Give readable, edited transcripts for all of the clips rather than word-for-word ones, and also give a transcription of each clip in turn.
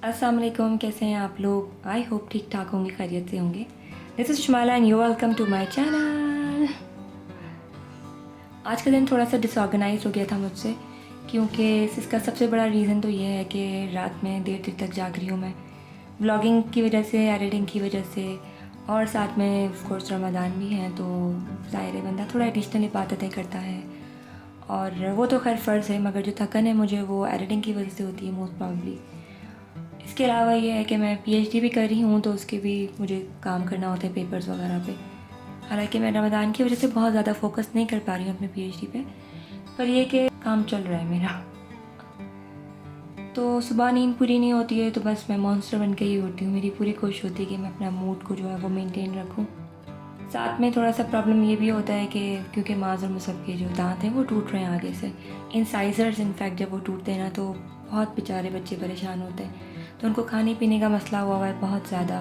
अस्सलाम वालेकुम, कैसे हैं आप लोग? आई होप ठीक ठाक होंगे, खैरियत से होंगे। This is Shumala and you welcome to my channel. आज का दिन थोड़ा सा डिसऑर्गेनाइज हो गया था मुझसे, क्योंकि इसका सबसे बड़ा रीज़न तो ये है कि रात में देर देर तक जाग रही हूँ मैं, व्लॉगिंग की वजह से, एडिटिंग की वजह से, और साथ में ऑफ कोर्स रमज़ान भी है, तो ज़ाहिर है बंदा थोड़ा एडिशनल इबादतें करता है। और वो तो खैर फ़र्ज़ है, मगर जो थकन है मुझे वो एडिटिंग की वजह से होती है मोस्ट प्रॉब्ली। इसके अलावा ये है कि मैं पीएचडी भी कर रही हूँ, तो उसके भी मुझे काम करना होता है पेपर्स वगैरह पे। हालांकि मैं रमज़ान की वजह से बहुत ज़्यादा फोकस नहीं कर पा रही हूँ अपने पीएचडी पे, पर ये कि काम चल रहा है मेरा। तो सुबह नींद पूरी नहीं होती है तो बस मैं मॉन्स्टर बन के ही उठती हूँ। मेरी पूरी कोशिश होती है कि मैं अपना मूड को जो है वो मेंटेन रखूँ। साथ में थोड़ा सा प्रॉब्लम ये भी होता है कि क्योंकि माज़ और मुसब के जो दांत हैं वो टूट रहे हैं आगे से, इंसाइजर्स इनफैक्ट जब वो टूटते हैं ना तो बहुत बेचारे बच्चे परेशान होते हैं। तो उनको खाने पीने का मसला हुआ है बहुत ज़्यादा,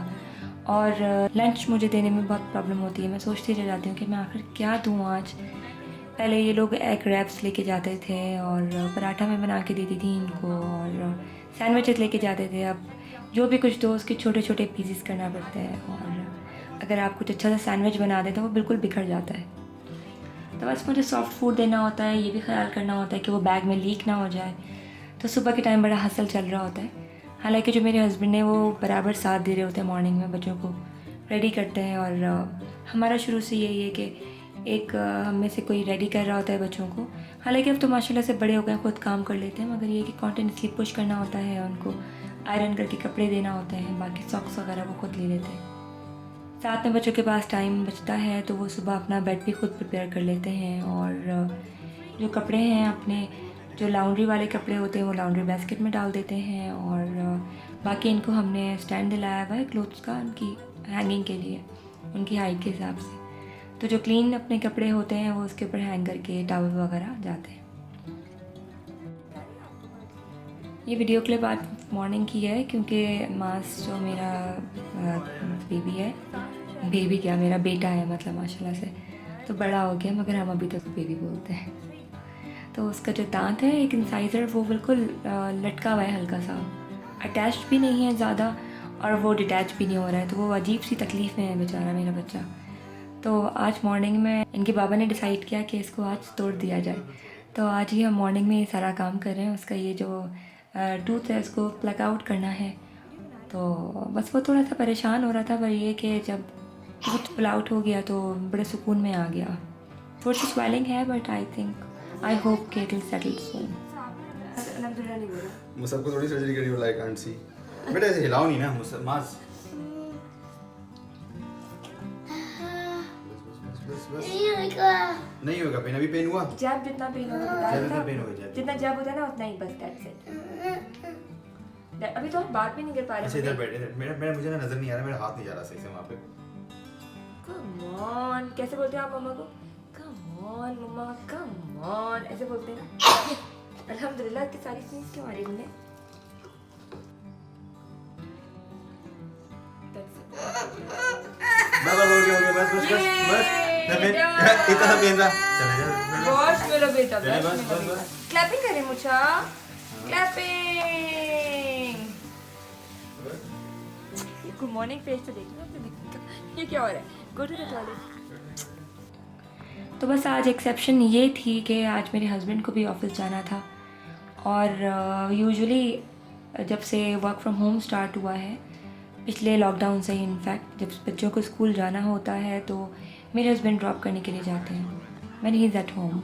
और लंच मुझे देने में बहुत प्रॉब्लम होती है। मैं सोचती रह जाती हूँ कि मैं आखिर क्या दूँ आज। पहले ये लोग एग रैप्स लेके जाते थे और पराठा में बना के देती थी इनको, और सैंडविचेस लेके जाते थे। अब जो भी कुछ दो उसके छोटे छोटे पीसेस करना पड़ता है, और अगर आप कुछ अच्छा सा सैंडविच बना दें तो वो बिल्कुल बिखर जाता है। तो बस मुझे सॉफ्ट फूड देना होता है, ये भी ख्याल करना होता है कि वो बैग में लीक ना हो जाए। तो सुबह के टाइम बड़ा हसल चल रहा होता है। हालांकि जो मेरे हस्बैंड हैं वो बराबर साथ दे रहे होते हैं, मॉर्निंग में बच्चों को रेडी करते हैं। और हमारा शुरू से यही है कि एक हम में से कोई रेडी कर रहा होता है बच्चों को। हालांकि अब तो माशाल्लाह से बड़े हो गए, खुद काम कर लेते हैं, मगर ये कि कॉन्टिन्यूसली पुश करना होता है, उनको आयरन करके कपड़े देना होते हैं, बाकी सॉक्स वगैरह वो खुद ले लेते हैं। साथ में बच्चों के पास टाइम बचता है तो वो सुबह अपना बेड भी खुद प्रिपेयर कर लेते हैं। और जो कपड़े हैं अपने, जो लॉन्ड्री वाले कपड़े होते हैं वो लॉन्ड्री बास्केट में डाल देते हैं। और बाकी इनको हमने स्टैंड दिलाया हुआ है क्लोथ्स का, उनकी हैंगिंग के लिए, उनकी हाइट के हिसाब से। तो जो क्लीन अपने कपड़े होते हैं वो उसके ऊपर हैंग करके टॉवल वगैरह जाते हैं। ये वीडियो क्लिप आज मॉर्निंग की है, क्योंकि मास जो मेरा बेबी है, बेबी क्या मेरा बेटा है मतलब माशाल्लाह से, तो बड़ा हो गया, मगर हम अभी तक बेबी बोलते हैं। तो उसका जो दांत है एक इंसाइज़र वो बिल्कुल लटका हुआ है, हल्का सा अटैच्ड भी नहीं है ज़्यादा, और वो डिटैच भी नहीं हो रहा है। तो वो अजीब सी तकलीफ़ में है बेचारा मेरा बच्चा। तो आज मॉर्निंग में इनके बाबा ने डिसाइड किया कि इसको आज तोड़ दिया जाए। तो आज ही हम मॉर्निंग में ये सारा काम कर रहे हैं। उसका ये जो टूथ है उसको प्लग आउट करना है। तो बस वो थोड़ा सा परेशान हो रहा था, पर ये कि जब टूथ पुल आउट हो गया तो बड़े सुकून में आ गया। थोड़ी सी स्वेलिंग है, बट आई होप कि it will settle soon. Musab को थोड़ी सर्जरी करी हो, लाइक कांट सी। बेटा ऐसे हिलाओ नहीं ना मुसब, मास। बस नहीं होगा पेन, अभी पेन हुआ जब जितना पेन होगा बता जब देता, जितना पेन होगा जितना जब होता है ना उतना ही, बस दैट्स इट। अभी तो हम बात भी नहीं कर पा अच्छा रहे। इधर बैठ, इधर मेरा मुझे ना नजर नहीं आ रहा, मेरा हाथ नहीं जा रहा सही से वहाँ पे। कम ऑन, कैसे बोलते हैं आप मम्मा को? Come on mamma, come on, ऐसे बोलते हैं ना। अल्हम्दुलिल्लाह की सारी चीज़ क्यों आ रही है? बस हो गया बस इतना पेन था, चले जा। बस मेरा बेटा, चले, बस बस, मेरा बस, बेटा। बस। क्लैपिंग करें मुझा, क्लैपिंग। गुड मॉर्निंग फेस तो देखो ये क्या हो रहा है। Go to the toilet. तो बस आज एक्सेप्शन ये थी कि आज मेरे हस्बैंड को भी ऑफिस जाना था। और यूजुअली जब से वर्क फ्रॉम होम स्टार्ट हुआ है, पिछले लॉकडाउन से ही इनफैक्ट, जब बच्चों को स्कूल जाना होता है तो मेरे हस्बैंड ड्रॉप करने के लिए जाते हैं when he is at home.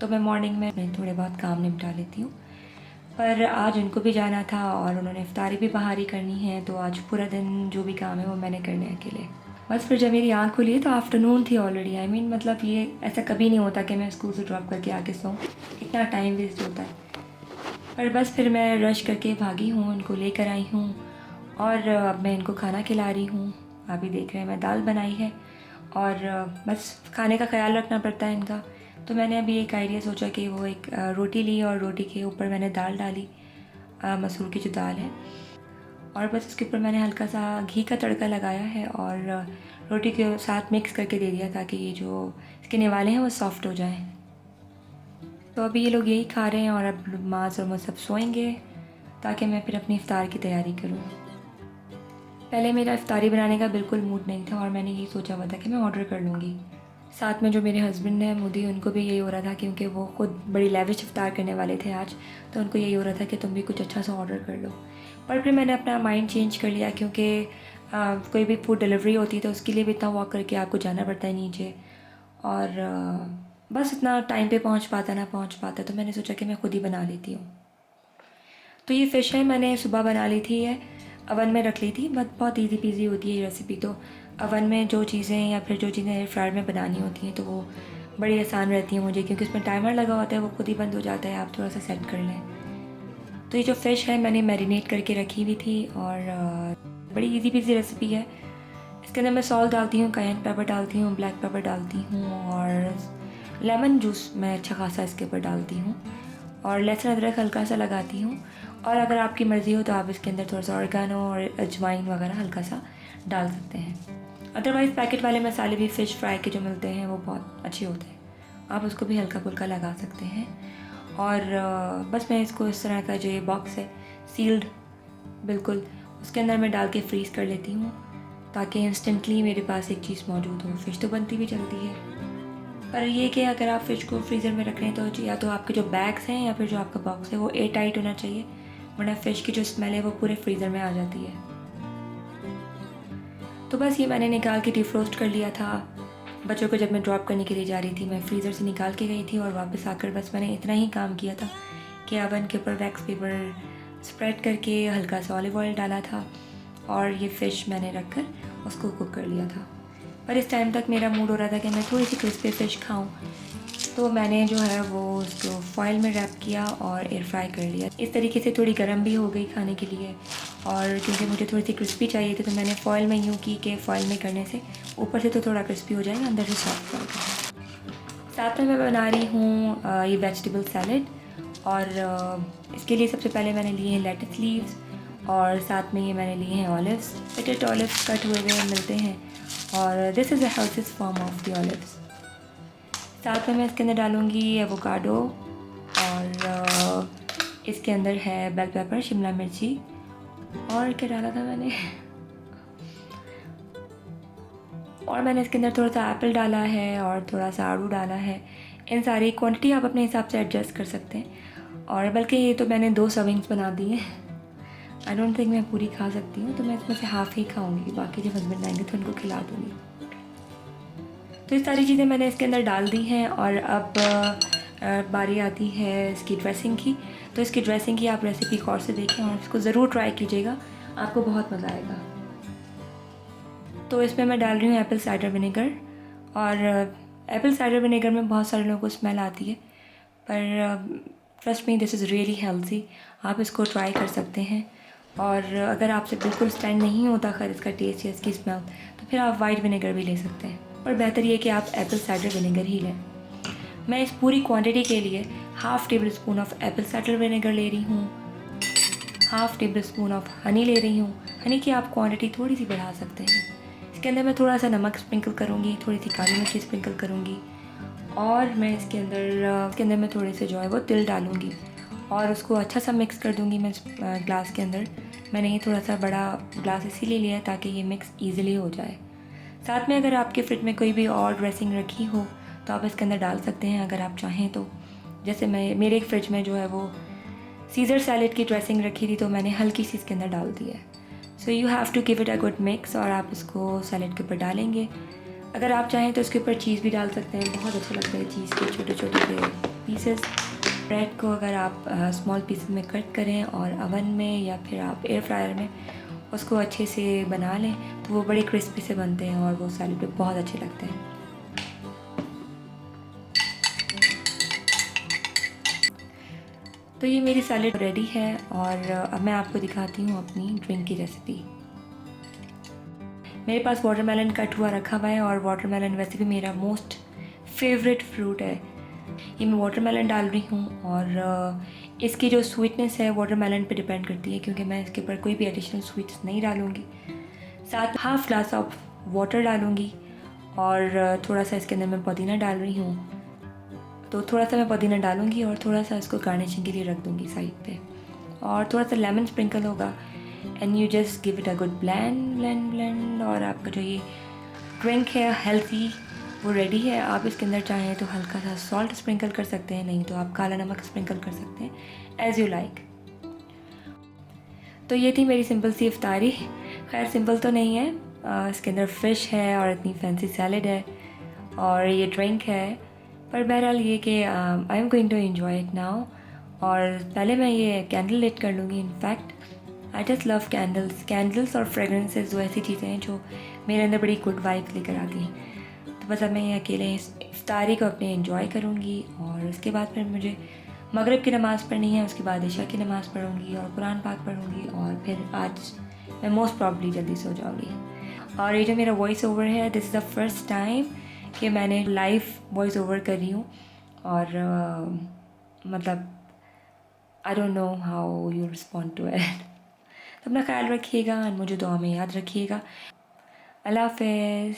तो मैं मॉर्निंग में थोड़े बहुत काम निपटा लेती हूँ। पर आज उनको भी जाना था और उन्होंने इफ्तारी भी बाहर ही करनी है, तो आज पूरा दिन जो भी काम है वो मैंने करने अकेले। बस फिर जब मेरी आँख खुली तो आफ्टरनून थी ऑलरेडी। मतलब ये ऐसा कभी नहीं होता कि मैं स्कूल से ड्रॉप करके आके सोऊं, इतना टाइम वेस्ट होता है। पर बस फिर मैं रश करके भागी हूँ, इनको लेकर आई हूँ, और अब मैं इनको खाना खिला रही हूँ। अभी देख रहे हैं मैं दाल बनाई है, और बस खाने का ख्याल रखना पड़ता है इनका। तो मैंने अभी एक आइडिया सोचा कि वो एक रोटी ली और रोटी के ऊपर मैंने दाल डाली, मसूर की जो दाल है, और बस उसके ऊपर मैंने हल्का सा घी का तड़का लगाया है और रोटी के साथ मिक्स करके दे दिया, ताकि ये जो इसके निवाले हैं वो सॉफ्ट हो जाएं। तो अभी ये लोग यही खा रहे हैं और अब माज़ और मुसब सोएंगे। ताकि मैं फिर अपनी इफ्तार की तैयारी करूँ। पहले मेरा इफ्तारी बनाने का बिल्कुल मूड नहीं था और मैंने यही सोचा हुआ था कि मैं ऑर्डर कर लूँगी। साथ में जो मेरे हस्बैंड हैं मुदी, उनको भी यही हो रहा था क्योंकि वो खुद बड़ी लेविश इफ्तार करने वाले थे आज, तो उनको यही हो रहा था कि तुम भी कुछ अच्छा सा ऑर्डर कर लो। पर फिर मैंने अपना माइंड चेंज कर लिया क्योंकि कोई भी फूड डिलीवरी होती है तो उसके लिए भी इतना वॉक करके आपको जाना पड़ता है नीचे, और बस इतना टाइम पे पहुंच पाता, तो मैंने सोचा कि मैं खुद ही बना लेती हूँ। तो ये फ़िश है, मैंने सुबह बना ली थी, है अवन में रख ली थी। बहुत ईजी पीजी होती है ये रेसिपी। तो अवन में जो चीज़ें या फिर जो चीज़ें एयर फ्रायर में बनानी होती हैं तो वो बड़ी आसान रहती हैं मुझे, क्योंकि उसमें टाइमर लगा होता है, वो खुद ही बंद हो जाता है, आप थोड़ा सा सेट कर लें। तो ये जो फ़िश है मैंने मैरिनेट करके रखी हुई थी और बड़ी इजी पीजी रेसिपी है। इसके अंदर मैं सॉल्ट डालती हूँ, कायन पेपर डालती हूँ, ब्लैक पेपर डालती हूँ और लेमन जूस मैं अच्छा खासा इसके ऊपर डालती हूँ और लहसुन अदरक हल्का सा लगाती हूँ। और अगर आपकी मर्ज़ी हो तो आप इसके अंदर थोड़ा सा ऑर्गेनो और अजवाइन वगैरह हल्का सा डाल सकते हैं। अदरवाइज़ पैकेट वाले मसाले भी फ़िश फ्राई के जो मिलते हैं वो बहुत अच्छे होते हैं, आप उसको भी हल्का फुल्का लगा सकते हैं। और बस मैं इसको इस तरह का जो ये बॉक्स है सील्ड बिल्कुल, उसके अंदर मैं डाल के फ्रीज़ कर लेती हूँ ताकि इंस्टेंटली मेरे पास एक चीज़ मौजूद हो। फ़िश तो बनती भी जल्दी है, पर ये कि अगर आप फ़िश को फ्रीज़र में रख रहे हैं तो या तो आपके जो बैग्स हैं या फिर जो आपका बॉक्स है वो एयर टाइट होना चाहिए, वरना फ़िश की जो स्मेल है वो पूरे फ्रीज़र में आ जाती है। तो बस ये मैंने निकाल के डिफ्रोस्ट कर लिया था। बच्चों को जब मैं ड्रॉप करने के लिए जा रही थी मैं फ्रीज़र से निकाल के गई थी और वापस आकर बस मैंने इतना ही काम किया था कि ओवन के ऊपर वैक्स पेपर स्प्रेड करके हल्का सा ऑलिव ऑयल डाला था और ये फ़िश मैंने रख कर उसको कुक कर लिया था। पर इस टाइम तक मेरा मूड हो रहा था कि मैं थोड़ी सी क्रिस्पी फ़िश खाऊं, तो मैंने जो है वो उसको फॉइल में रैप किया और एयर फ्राई कर लिया। इस तरीके से थोड़ी गर्म भी हो गई खाने के लिए, और क्योंकि मुझे थोड़ी सी क्रिस्पी चाहिए थी तो मैंने फॉइल में यूँ की कि फॉइल में करने से ऊपर से तो थोड़ा क्रिस्पी हो जाएगा, अंदर से सॉफ्ट होगा। साथ में मैं बना रही हूँ ये वेजिटेबल सैलेड, और इसके लिए सबसे पहले मैंने लिए हैं लेटस लीव्स और साथ में ये मैंने लिए हैं ऑलिव्स। पिटेड ऑलिव्स कट हुए हुए मिलते हैं और this is the healthiest form of the olives. साथ में मैं इसके अंदर डालूँगी एवोकाडो और इसके अंदर है बेल पेपर, शिमला मिर्ची, और क्या डाला था मैंने और मैंने इसके अंदर थोड़ा सा एप्पल डाला है और थोड़ा सा आड़ू डाला है। इन सारी क्वांटिटी आप अपने हिसाब से एडजस्ट कर सकते हैं, और बल्कि ये तो मैंने 2 सर्विंग्स बना दी हैं। आई डोंट थिंक मैं पूरी खा सकती हूँ, तो मैं इसमें से हाफ़ ही खाऊंगी, बाकी जब हस्बैंड आएंगे तो उनको खिला दूँगी। तो ये सारी चीज़ें मैंने इसके अंदर डाल दी हैं और अब बारी आती है इसकी ड्रेसिंग की। तो इसकी ड्रेसिंग की आप रेसिपी गौर से देखें और इसको ज़रूर ट्राई कीजिएगा, आपको बहुत मज़ा आएगा। तो इसमें मैं डाल रही हूँ एप्पल साइडर विनेगर, और एप्पल साइडर विनेगर में बहुत सारे लोगों को स्मेल आती है, पर trust me this is really healthy, आप इसको ट्राई कर सकते हैं। और अगर आपसे बिल्कुल स्टैंड नहीं होता खैर इसका टेस्ट या इसकी स्मेल, तो फिर आप वाइट विनेगर भी ले सकते हैं, पर बेहतर ये कि आप एप्पल साइडर विनेगर ही लें। मैं इस पूरी क्वांटिटी के लिए half table spoon of Apple cider vinegar ले रही हूँ, half table spoon of honey ले रही हूँ। हनी की आप क्वांटिटी थोड़ी सी बढ़ा सकते हैं। इसके अंदर मैं थोड़ा सा नमक स्प्रिंकल करूँगी, थोड़ी सी काली मिर्ची स्प्रिंकल करूँगी, और मैं इसके अंदर मैं थोड़े से जो है वो तिल डालूँगी और उसको अच्छा सा मिक्स कर दूँगी मैं ग्लास के अंदर। मैंने ये थोड़ा सा बड़ा ग्लास इसीलिए लिया है ताकि ये मिक्स ईजिली हो जाए। साथ में अगर आपके फ्रिज में कोई भी और ड्रेसिंग रखी हो तो आप इसके अंदर डाल सकते हैं अगर आप चाहें तो। जैसे मेरे एक फ्रिज में जो है वो सीज़र सैलेड की ड्रेसिंग रखी थी तो मैंने हल्की सी इसके अंदर डाल दी है। So you have to give it a good mix, और आप इसको सैलेड के ऊपर डालेंगे। अगर आप चाहें तो इसके ऊपर चीज़ भी डाल सकते हैं, बहुत अच्छा लगता है चीज़ के छोटे छोटे से पीसेस। ब्रेड को अगर आप स्मॉल पीसेस में कट करें और अवन में या फिर आप एयर फ्रायर में उसको अच्छे से बना लें तो वो बड़े क्रिस्पी से बनते हैं और वो सैलेड पे बहुत अच्छे लगते हैं। तो ये मेरी सैलेड रेडी है, और अब मैं आपको दिखाती हूँ अपनी ड्रिंक की रेसिपी। मेरे पास वाटरमेलन कट हुआ रखा हुआ है, और वाटरमेलन वैसे भी मेरा मोस्ट फेवरेट फ्रूट है। ये मैं वाटरमेलन डाल रही हूँ, और इसकी जो स्वीटनेस है वाटरमेलन पे डिपेंड करती है, क्योंकि मैं इसके ऊपर कोई भी एडिशनल स्वीट्स नहीं डालूँगी। साथ हाफ़ ग्लास ऑफ वाटर डालूँगी, और थोड़ा सा इसके अंदर मैं पुदीना डाल रही हूँ, तो थोड़ा सा मैं पुदीना डालूँगी और थोड़ा सा इसको गार्निशिंग के लिए रख दूँगी साइड पे। और थोड़ा सा लेमन स्प्रिंकल होगा and you just give it a good blend और आपका जो ये ड्रिंक है हेल्थी वो रेडी है। आप इसके अंदर चाहें तो हल्का सा सॉल्ट स्प्रिंकल कर सकते हैं, नहीं तो आप काला नमक स्प्रिंकल कर सकते हैं, एज़ यू लाइक। तो ये थी मेरी सिंपल सी इफ्तारी। खैर सिंपल तो नहीं है, इसके अंदर फ़िश है और इतनी फैंसी सैलड है और ये ड्रिंक है, पर बहरहाल ये कि I am going to enjoy it now. और पहले मैं ये कैंडल लिट कर लूँगी। In fact I just love candles और फ्रेगरेंसेस, वो ऐसी चीज़ें हैं जो मेरे अंदर बड़ी गुड वाइब्स लेकर आती हैं। तो बस अब मैं ये अकेले इस इफ्तारी को अपने एंजॉय करूँगी और उसके बाद फिर मुझे मगरिब की नमाज़ पढ़नी है, उसके बाद इशा की नमाज़ पढ़ूँगी और कुरान पाक पढ़ूँगी और फिर आज मैं मोस्ट प्रॉब्ली जल्दी सो जाऊँगी। और ये जो मेरा वॉइस ओवर है, this is the first time कि मैंने लाइव वॉइस ओवर कर रही हूँ और मतलब I don't know how you respond to it. तो अपना ख्याल रखिएगा और मुझे दुआ में याद रखिएगा। अल्लाह हाफ़िज़।